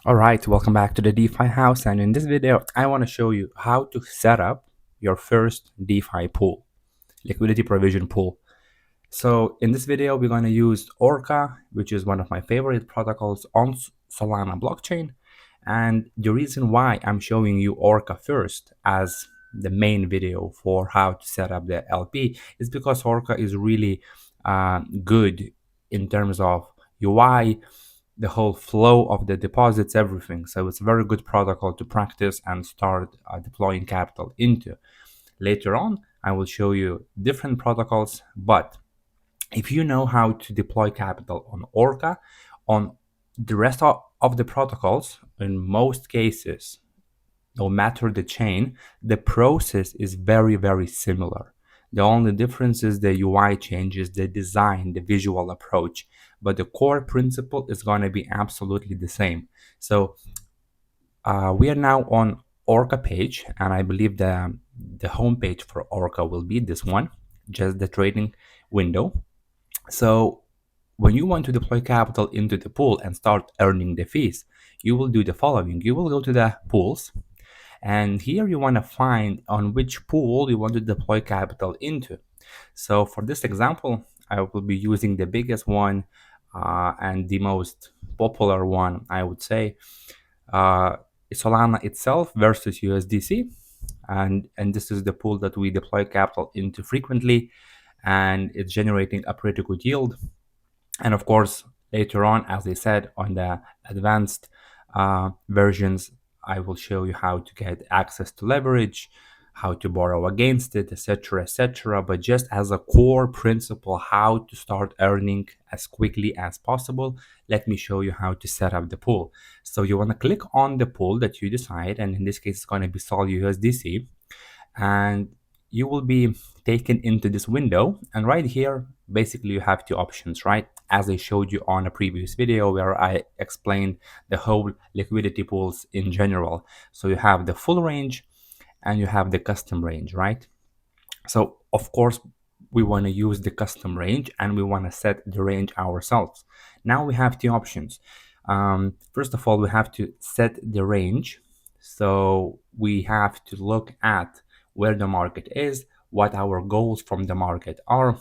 All right, welcome back to the DeFi House, and in this video, I want to show you how to set up your first DeFi pool, liquidity provision pool. So in this video, we're going to use Orca, which is one of my favorite protocols on Solana blockchain. And the reason why I'm showing you Orca first as the main video for how to set up the LP is because Orca is really good in terms of UI, the whole flow of the deposits, everything. So it's a very good protocol to practice and start deploying capital into. Later on, I will show you different protocols, but if you know how to deploy capital on Orca, on the rest of the protocols, in most cases, no matter the chain, the process is very, very similar. The only difference is the UI changes, the design, the visual approach, but the core principle is going to be absolutely the same. So we are now on Orca page, and I believe the home page for Orca will be this one, just the trading window. So when you want to deploy capital into the pool and start earning the fees, you will do the following. You will go to the pools, and here you want to find on which pool you want to deploy capital into. So for this example, I will be using the biggest one and the most popular one, I would say, uh, Solana itself versus USDC. And this is the pool that we deploy capital into frequently, and it's generating a pretty good yield. And of course, later on, as I said, on the advanced versions, I will show you how to get access to leverage, how to borrow against it, etc., etc. But just as a core principle, how to start earning as quickly as possible, let me show you how to set up the pool. So you want to click on the pool that you decide, and in this case, it's going to be Sol USDC, and you will be taken into this window. And right here, basically you have two options, right? As I showed you on a previous video where I explained the whole liquidity pools in general. So you have the full range and you have the custom range, right? So of course we want to use the custom range and we want to set the range ourselves. Now we have two options. First of all, we have to set the range. So we have to look at where the market is, what our goals from the market are,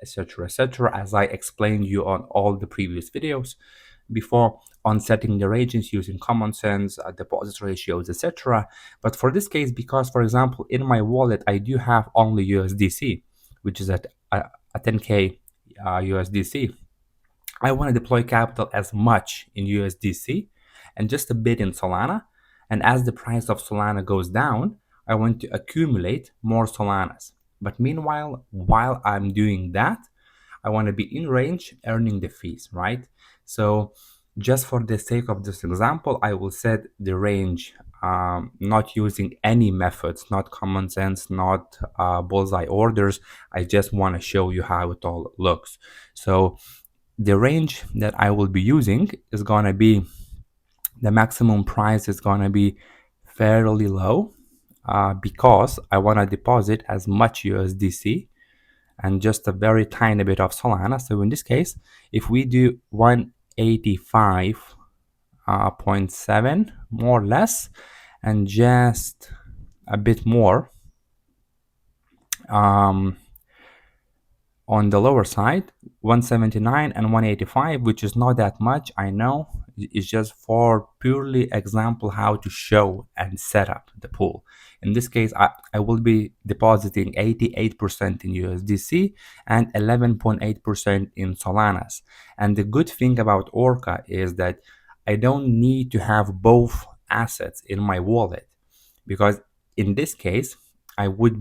etc., etc., as I explained you on all the previous videos before on setting the ranges using common sense, deposit ratios, etc. But for this case, because for example, in my wallet, I do have only USDC, which is at a 10K USDC. I want to deploy capital as much in USDC and just a bit in Solana. And as the price of Solana goes down, I want to accumulate more Solanas. But meanwhile, while I'm doing that, I want to be in range earning the fees, right? So just for the sake of this example, I will set the range not using any methods, not common sense, not bullseye orders. I just want to show you how it all looks. So the range that I will be using is going to be, the maximum price is going to be fairly low because I want to deposit as much USDC and just a very tiny bit of Solana. So in this case, if we do 185.7 more or less, and just a bit more on the lower side, 179 and 185, which is not that much, I know. It's just for purely example how to show and set up the pool. In this case, I will be depositing 88% in USDC and 11.8% in Solanas. And the good thing about Orca is that I don't need to have both assets in my wallet, because in this case, I would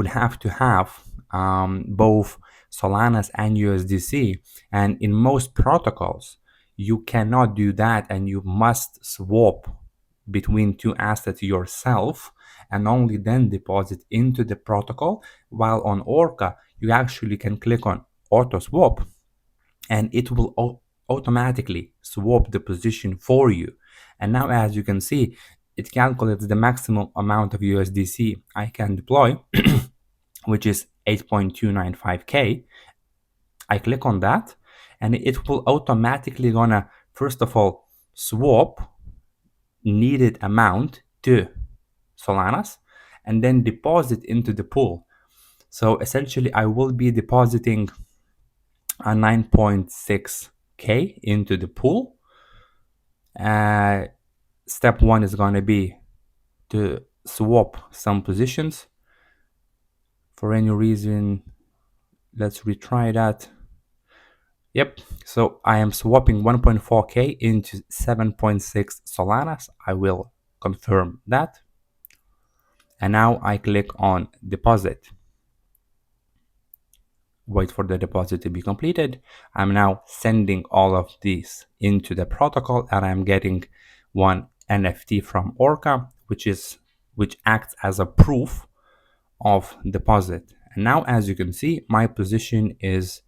have to have both Solanas and USDC. And in most protocols, you cannot do that, and you must swap between two assets yourself and only then deposit into the protocol. While on Orca, you actually can click on auto swap and it will automatically swap the position for you. And now, as you can see, it calculates the maximum amount of USDC I can deploy, which is 8.295K. I click on that and it will automatically gonna, first of all, swap needed amount to Solanas and then deposit into the pool. So essentially I will be depositing a 9.6k into the pool. Step one is going to be to swap some positions. For any reason, let's retry that. Yep, so I am swapping 1.4k into 7.6 Solanas. I will confirm that. And now I click on deposit. Wait for the deposit to be completed. I'm now sending all of these into the protocol, and I'm getting one NFT from Orca, which acts as a proof of deposit. And now, as you can see, my position is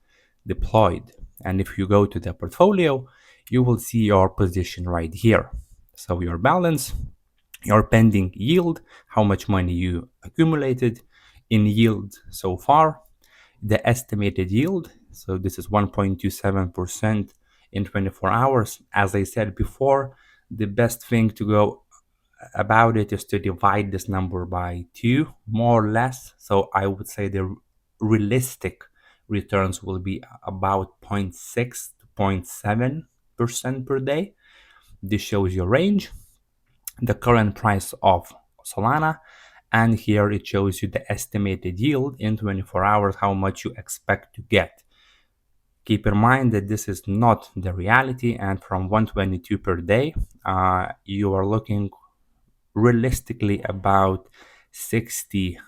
deployed. And if you go to the portfolio, you will see your position right here. So your balance, your pending yield, how much money you accumulated in yield so far, the estimated yield. So this is 1.27% in 24 hours. As I said before, the best thing to go about it is to divide this number by 2, more or less. So I would say the realistic returns will be about 0.6 to 0.7% per day. This shows your range, the current price of Solana, and here it shows you the estimated yield in 24 hours, how much you expect to get. Keep in mind that this is not the reality, and from 122 per day, you are looking realistically about 60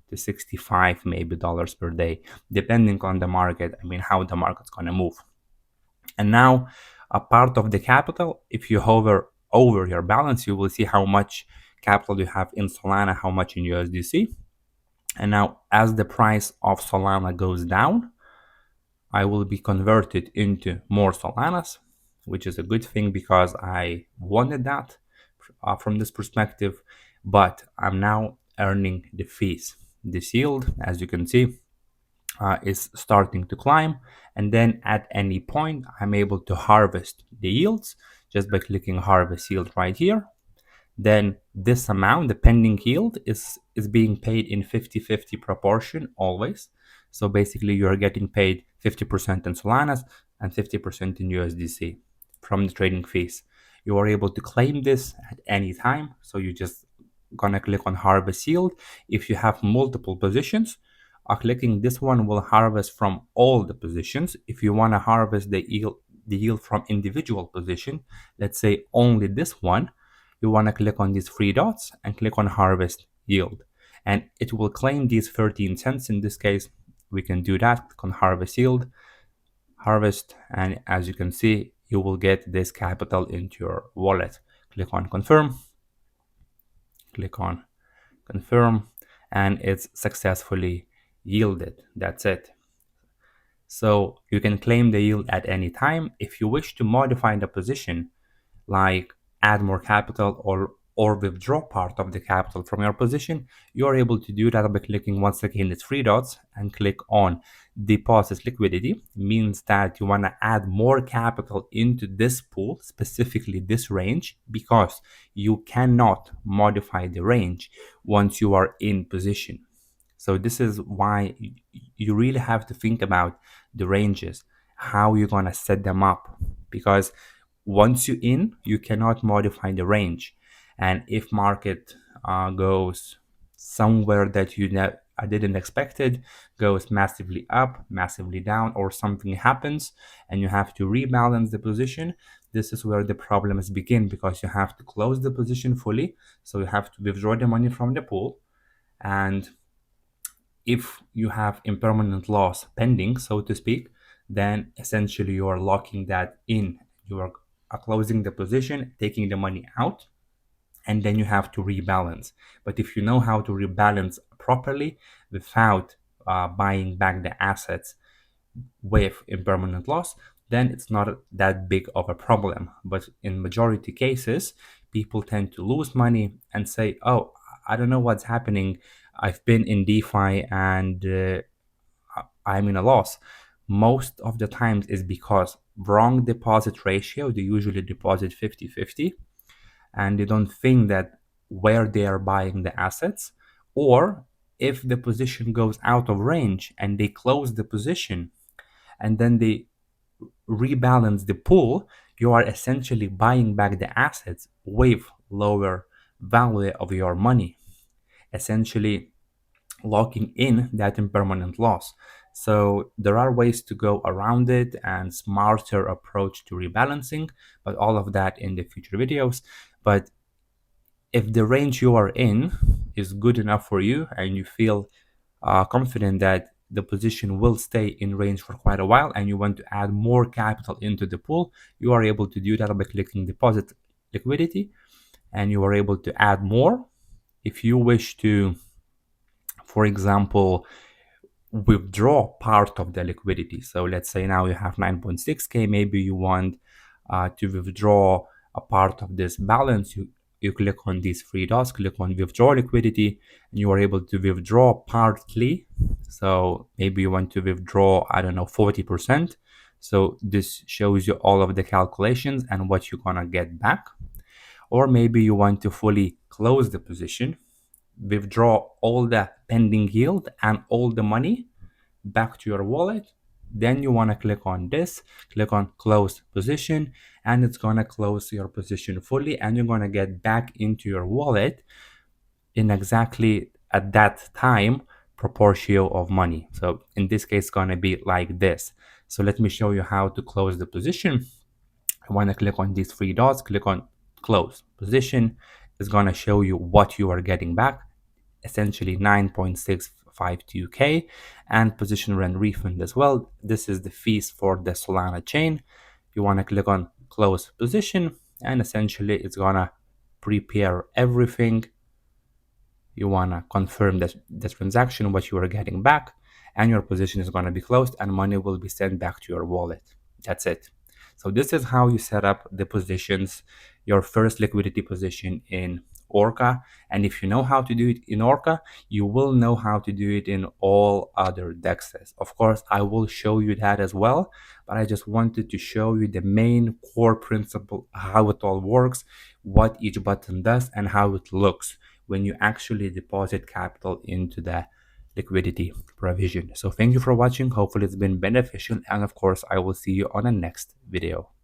to 65 maybe dollars per day, depending on the market. I mean, how the market's going to move. And now a part of the capital, if you hover over your balance, you will see how much capital you have in Solana, how much in USDC. And now as the price of Solana goes down, I will be converted into more Solanas, which is a good thing because I wanted that from this perspective, but I'm now earning the fees. This yield, as you can see, is starting to climb, and then at any point I'm able to harvest the yields just by clicking harvest yield right here. Then this amount, the pending yield, is being paid in 50-50 proportion always. So basically you are getting paid 50% in Solanas and 50% in USDC from the trading fees. You are able to claim this at any time. So you just gonna click on harvest yield. If you have multiple positions, clicking this one will harvest from all the positions. If you want to harvest the yield from individual position, let's say only this one, you want to click on these three dots and click on harvest yield, and it will claim these 13 cents. In this case, we can do that. Click on harvest yield, harvest, and as you can see, you will get this capital into your wallet. Click on confirm, click on confirm, and it's successfully yielded. That's it. So you can claim the yield at any time. If you wish to modify the position, like add more capital or withdraw part of the capital from your position, you are able to do that by clicking once again the three dots and click on deposit liquidity. Means that you want to add more capital into this pool, specifically this range, because you cannot modify the range once you are in position. So this is why you really have to think about the ranges, how you're going to set them up, because once you're in, you cannot modify the range. And if market goes somewhere that I didn't expect it, goes massively up, massively down, or something happens and you have to rebalance the position, this is where the problems begin, because you have to close the position fully. So you have to withdraw the money from the pool. And if you have impermanent loss pending, so to speak, then essentially you are locking that in. You are closing the position, taking the money out, and then you have to rebalance. But if you know how to rebalance properly without buying back the assets with impermanent loss, then it's not that big of a problem. But in majority cases, people tend to lose money and say, oh, I don't know what's happening. I've been in DeFi and I'm in a loss. most of the times is because wrong deposit ratio. They usually deposit 50-50, and they don't think that where they are buying the assets, or if the position goes out of range and they close the position and then they rebalance the pool, you are essentially buying back the assets with lower value of your money, essentially locking in that impermanent loss. So there are ways to go around it and smarter approach to rebalancing, but all of that in the future videos. But if the range you are in is good enough for you and you feel confident that the position will stay in range for quite a while and you want to add more capital into the pool, you are able to do that by clicking deposit liquidity, and you are able to add more. If you wish to, for example, withdraw part of the liquidity, so let's say now you have 9.6k, maybe you want to withdraw a part of this balance, you click on these three dots, click on withdraw liquidity, and you are able to withdraw partly. So maybe you want to withdraw, I don't know, 40%. So this shows you all of the calculations and what you're gonna get back. Or maybe you want to fully close the position, withdraw all the pending yield and all the money back to your wallet. Then you want to click on this, click on close position, and it's going to close your position fully, and you're going to get back into your wallet in exactly at that time proportion of money. So in this case, it's going to be like this. So let me show you how to close the position. I want to click on these three dots, click on close position. It's going to show you what you are getting back, essentially 9.652k, and position rent refund as well. This is the fees for the Solana chain. You want to click on close position, and essentially it's going to prepare everything. You want to confirm that the transaction, what you are getting back, and your position is going to be closed and money will be sent back to your wallet. That's it. So this is how you set up the positions, your first liquidity position in Orca. And if you know how to do it in Orca, you will know how to do it in all other dexes. Of course, I will show you that as well, but I just wanted to show you the main core principle, how it all works, what each button does, and how it looks when you actually deposit capital into the liquidity provision. So thank you for watching. Hopefully it's been beneficial, and of course I will see you on the next video.